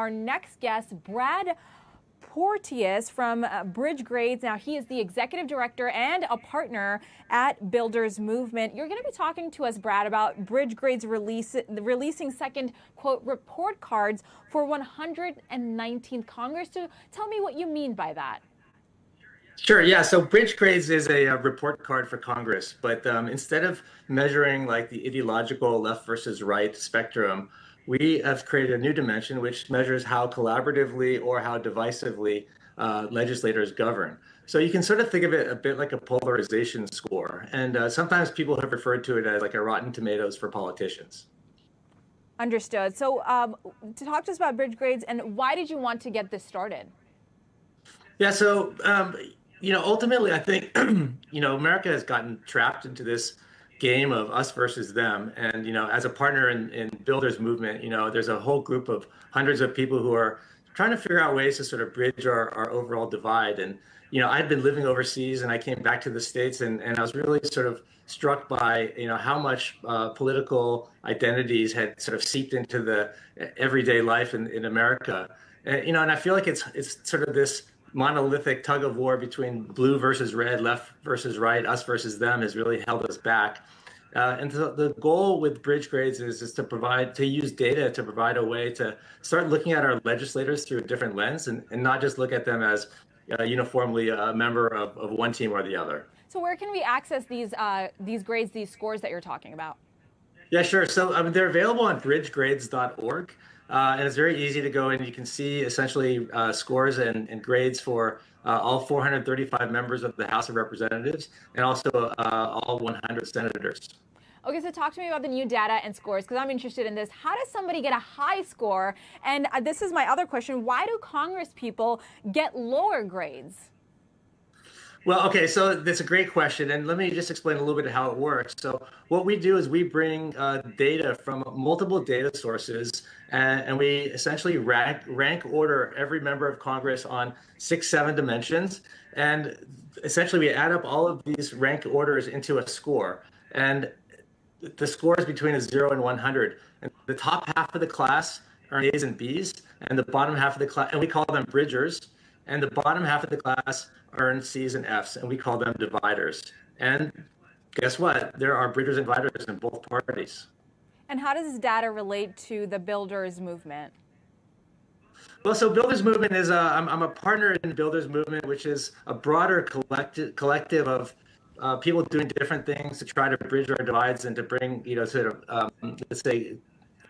Our next guest, Brad Porteus from Bridge Grades. Now, he is the executive director and a partner at Builders Movement. You're going to be talking to us, Brad, about Bridge Grades releasing second, quote, report cards for 119th Congress. So tell me what you mean by that. Sure. Yeah. So Bridge Grades is a report card for Congress, but instead of measuring like the ideological left versus right spectrum, we have created a new dimension which measures how collaboratively or how divisively legislators govern. So you can sort of think of it a bit like a polarization score, and sometimes people have referred to it as like a Rotten Tomatoes for politicians. Understood. So to talk to us about Bridge Grades and why did you want to get this started? Yeah. So ultimately, I think, America has gotten trapped into this game of us versus them. And, as a partner in Builders Movement, there's a whole group of hundreds of people who are trying to figure out ways to sort of bridge our overall divide. And, I'd been living overseas and I came back to the States and I was really sort of struck by, how much political identities had sort of seeped into the everyday life in America. And I feel like it's sort of this monolithic tug of war between blue versus red, left versus right, us versus them has really held us back. And so the goal with Bridge Grades is to use data to provide a way to start looking at our legislators through a different lens and not just look at them as uniformly a member of one team or the other. So where can we access these grades, these scores that you're talking about? Yeah, sure. So they're available on bridgegrades.org. And it's very easy to go and you can see essentially scores and grades for all 435 members of the House of Representatives and also all 100 senators. Okay, so talk to me about the new data and scores because I'm interested in this. How does somebody get a high score? And this is my other question. Why do Congress people get lower grades? Well, okay, so that's a great question, and let me just explain a little bit how it works. So what we do is we bring data from multiple data sources, and we essentially rank order every member of Congress on 6-7 dimensions, and essentially we add up all of these rank orders into a score, and the score is between a 0 and 100. And the top half of the class earn A's and B's, and the bottom half of the class, and we call them bridgers, and the bottom half of the class earn C's and F's, and we call them dividers. And guess what? There are bridgers and dividers in both parties. And how does this data relate to the Builders Movement? Well, so Builders Movement is I'm a partner in Builders Movement, which is a broader collective of people doing different things to try to bridge our divides and to bring, sort of, let's say,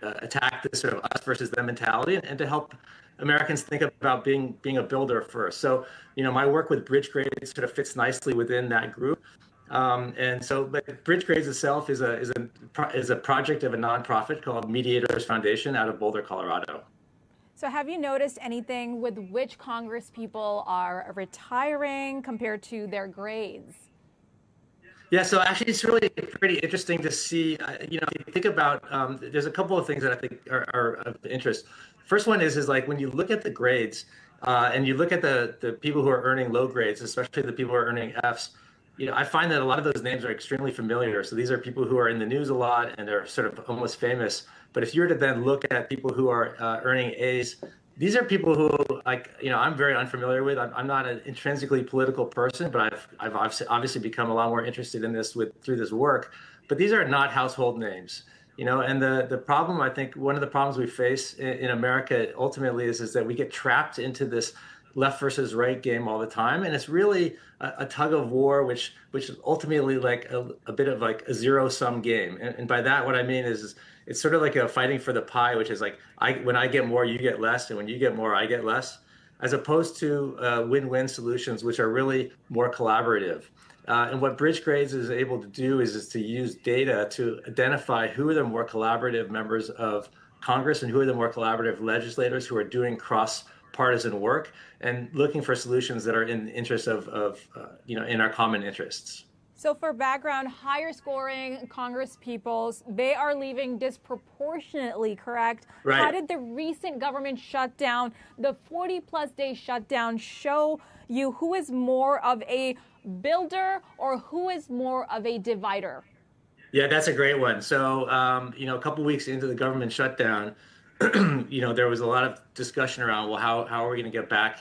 attack this sort of us versus them mentality and to help Americans think about being a builder first. So, my work with Bridge Grades sort of fits nicely within that group. But Bridge Grades itself is a project of a nonprofit called Mediators Foundation out of Boulder, Colorado. So have you noticed anything with which Congress people are retiring compared to their grades? Yeah, so actually it's really pretty interesting to see, if you think about, there's a couple of things that I think are of interest. First one is like when you look at the grades and you look at the people who are earning low grades, especially the people who are earning Fs, I find that a lot of those names are extremely familiar. So these are people who are in the news a lot and they're sort of almost famous. But if you were to then look at people who are earning As, these are people who, I'm very unfamiliar with. I'm not an intrinsically political person, but I've obviously become a lot more interested in this through this work. But these are not household names, And the problem, I think, one of the problems we face in America ultimately is that we get trapped into this left versus right game all the time, and it's really a tug of war, which is ultimately like a bit of like a zero-sum game. And by that, what I mean is it's sort of like a fighting for the pie, which is like when I get more, you get less, and when you get more, I get less, as opposed to win-win solutions, which are really more collaborative. And what Bridge Grades is able to do is to use data to identify who are the more collaborative members of Congress and who are the more collaborative legislators who are doing cross-partisan work and looking for solutions that are in the interest of in our common interests. So for background, higher scoring Congress peoples, they are leaving disproportionately, correct? Right. How did the recent government shutdown, the 40-plus day shutdown, show you who is more of a builder or who is more of a divider? Yeah, that's a great one. So, a couple weeks into the government shutdown, there was a lot of discussion around, well, how are we going to get back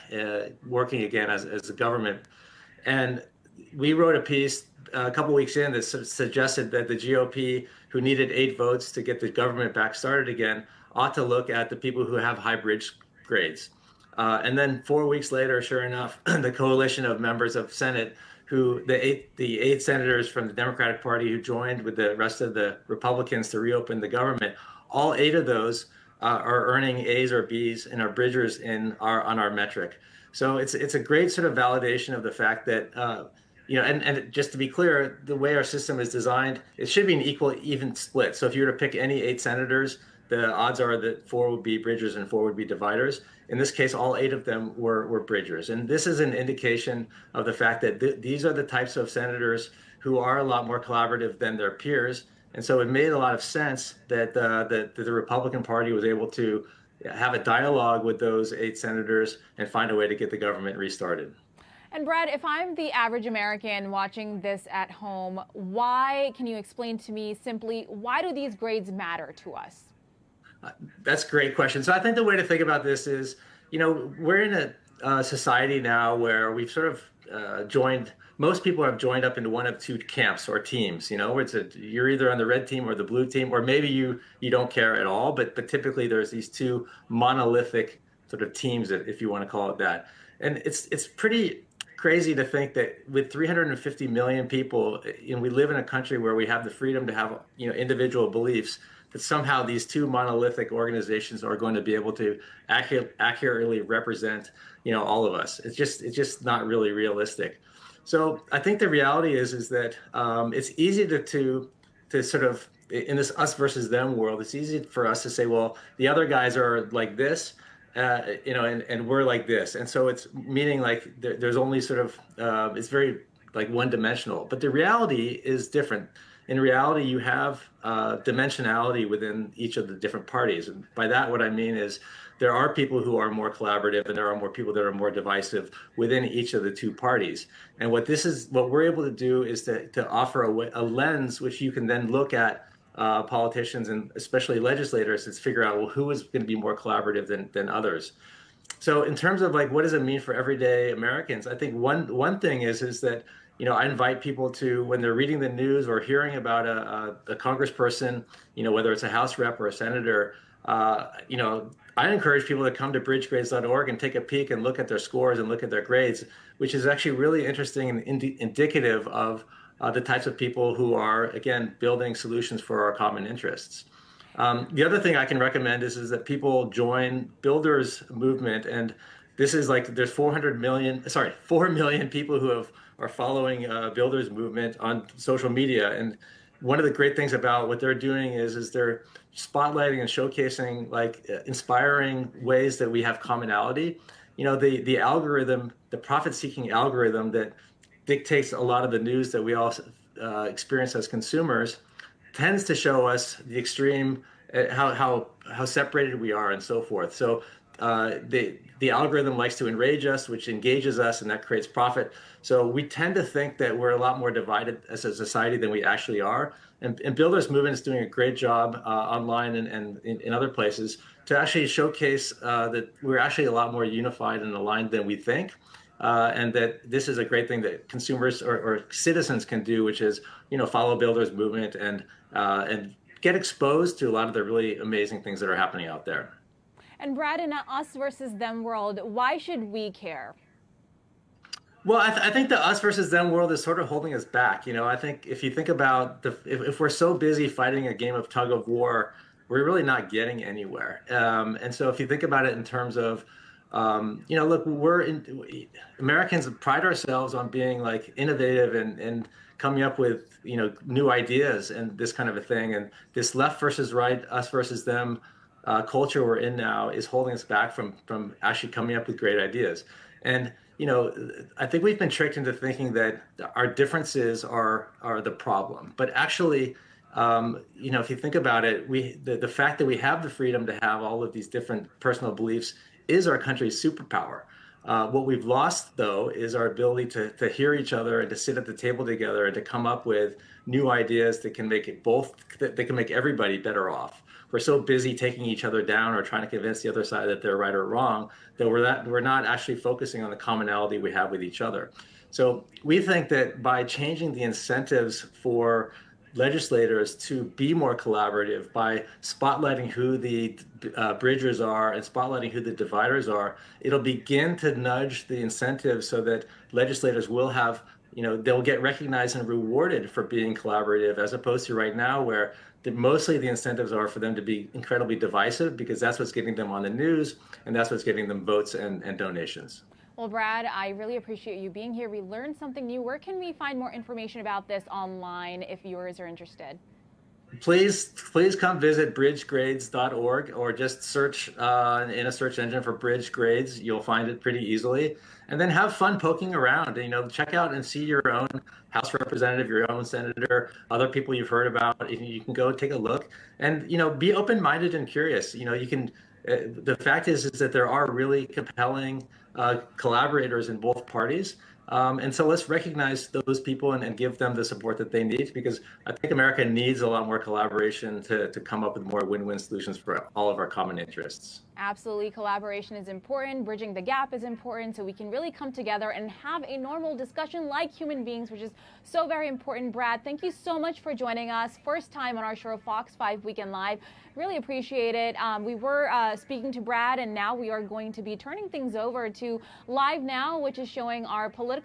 working again as a government? And we wrote a piece a couple weeks in that suggested that the GOP, who needed 8 votes to get the government back started again, ought to look at the people who have high bridge grades. And then 4 weeks later, sure enough, the coalition of members of Senate, the eight senators from the Democratic Party who joined with the rest of the Republicans to reopen the government, all 8 of those are earning A's or B's and are bridgers on our metric. So it's a great sort of validation of the fact that and just to be clear, the way our system is designed, it should be an equal, even split. So if you were to pick any 8 senators, the odds are that 4 would be bridgers and 4 would be dividers. In this case, all 8 of them were bridgers. And this is an indication of the fact that these are the types of senators who are a lot more collaborative than their peers. And so it made a lot of sense that the Republican Party was able to have a dialogue with those 8 senators and find a way to get the government restarted. And Brad, if I'm the average American watching this at home, can you explain to me simply, why do these grades matter to us? That's a great question. So I think the way to think about this is, we're in a society now where we've sort of most people have joined up into one of 2 camps or teams. You're either on the red team or the blue team, or maybe you don't care at all. But typically there's these 2 monolithic sort of teams, if you want to call it that. And it's pretty crazy to think that with 350 million people, and we live in a country where we have the freedom to have individual beliefs, that somehow these 2 monolithic organizations are going to be able to accurately represent all of us. It's just not really realistic. So I think the reality is that it's easy to sort of, in this us versus them world, it's easy for us to say, well, the other guys are like this, and we're like this. And so it's meaning like there's only sort of, it's very like one-dimensional. But the reality is different. In reality, you have dimensionality within each of the different parties. And by that, what I mean is there are people who are more collaborative and there are more people that are more divisive within each of the 2 parties. And what we're able to do is to offer a lens which you can then look at politicians and especially legislators to figure out, well, who is going to be more collaborative than others. So in terms of like, what does it mean for everyday Americans? I think one thing is that, I invite people to, when they're reading the news or hearing about a congressperson, whether it's a House rep or a senator, I encourage people to come to bridgegrades.org and take a peek and look at their scores and look at their grades, which is actually really interesting and indicative of the types of people who are, again, building solutions for our common interests. The other thing I can recommend is that people join Builders Movement, and this is like there's 4 million people who are following Builders Movement on social media, and one of the great things about what they're doing is they're spotlighting and showcasing like inspiring ways that we have commonality. The algorithm, the profit-seeking algorithm that dictates a lot of the news that we all experience as consumers, tends to show us the extreme, how separated we are and so forth. So the algorithm likes to enrage us, which engages us, and that creates profit. So we tend to think that we're a lot more divided as a society than we actually are. And Builders Movement is doing a great job online and in other places to actually showcase that we're actually a lot more unified and aligned than we think. And that this is a great thing that consumers or citizens can do, which is, follow Builders Movement and get exposed to a lot of the really amazing things that are happening out there. And Brad, in an us versus them world, why should we care? Well, I think the us versus them world is sort of holding us back. I think if you think about if we're so busy fighting a game of tug of war, we're really not getting anywhere. And so if you think about it in terms of, look, Americans pride ourselves on being like innovative and coming up with, new ideas and this kind of a thing. And this left versus right, us versus them culture we're in now is holding us back from actually coming up with great ideas. And, I think we've been tricked into thinking that our differences are the problem. But actually, if you think about it, the fact that we have the freedom to have all of these different personal beliefs is our country's superpower. What we've lost, though, is our ability to hear each other and to sit at the table together and to come up with new ideas that can make everybody better off. we're so busy taking each other down or trying to convince the other side that they're right or wrong that we're not actually focusing on the commonality we have with each other. So we think that by changing the incentives for legislators to be more collaborative by spotlighting who the bridgers are and spotlighting who the dividers are, it'll begin to nudge the incentives so that legislators will have, they'll get recognized and rewarded for being collaborative, as opposed to right now where mostly the incentives are for them to be incredibly divisive because that's what's getting them on the news and that's what's getting them votes and donations. Well, Brad, I really appreciate you being here. We learned something new. Where can we find more information about this online if viewers are interested? Please come visit bridgegrades.org or just search in a search engine for Bridge Grades. You'll find it pretty easily. And then have fun poking around. Check out and see your own House representative, your own senator, other people you've heard about. You can go take a look and, be open-minded and curious. The fact is that there are really compelling collaborators in both parties. And so let's recognize those people and give them the support that they need, because I think America needs a lot more collaboration to come up with more win-win solutions for all of our common interests. Absolutely. Collaboration is important. Bridging the gap is important so we can really come together and have a normal discussion like human beings, which is so very important. Brad, thank you so much for joining us. First time on our show, Fox 5 Weekend Live. Really appreciate it. We were speaking to Brad, and now we are going to be turning things over to Live Now, which is showing our political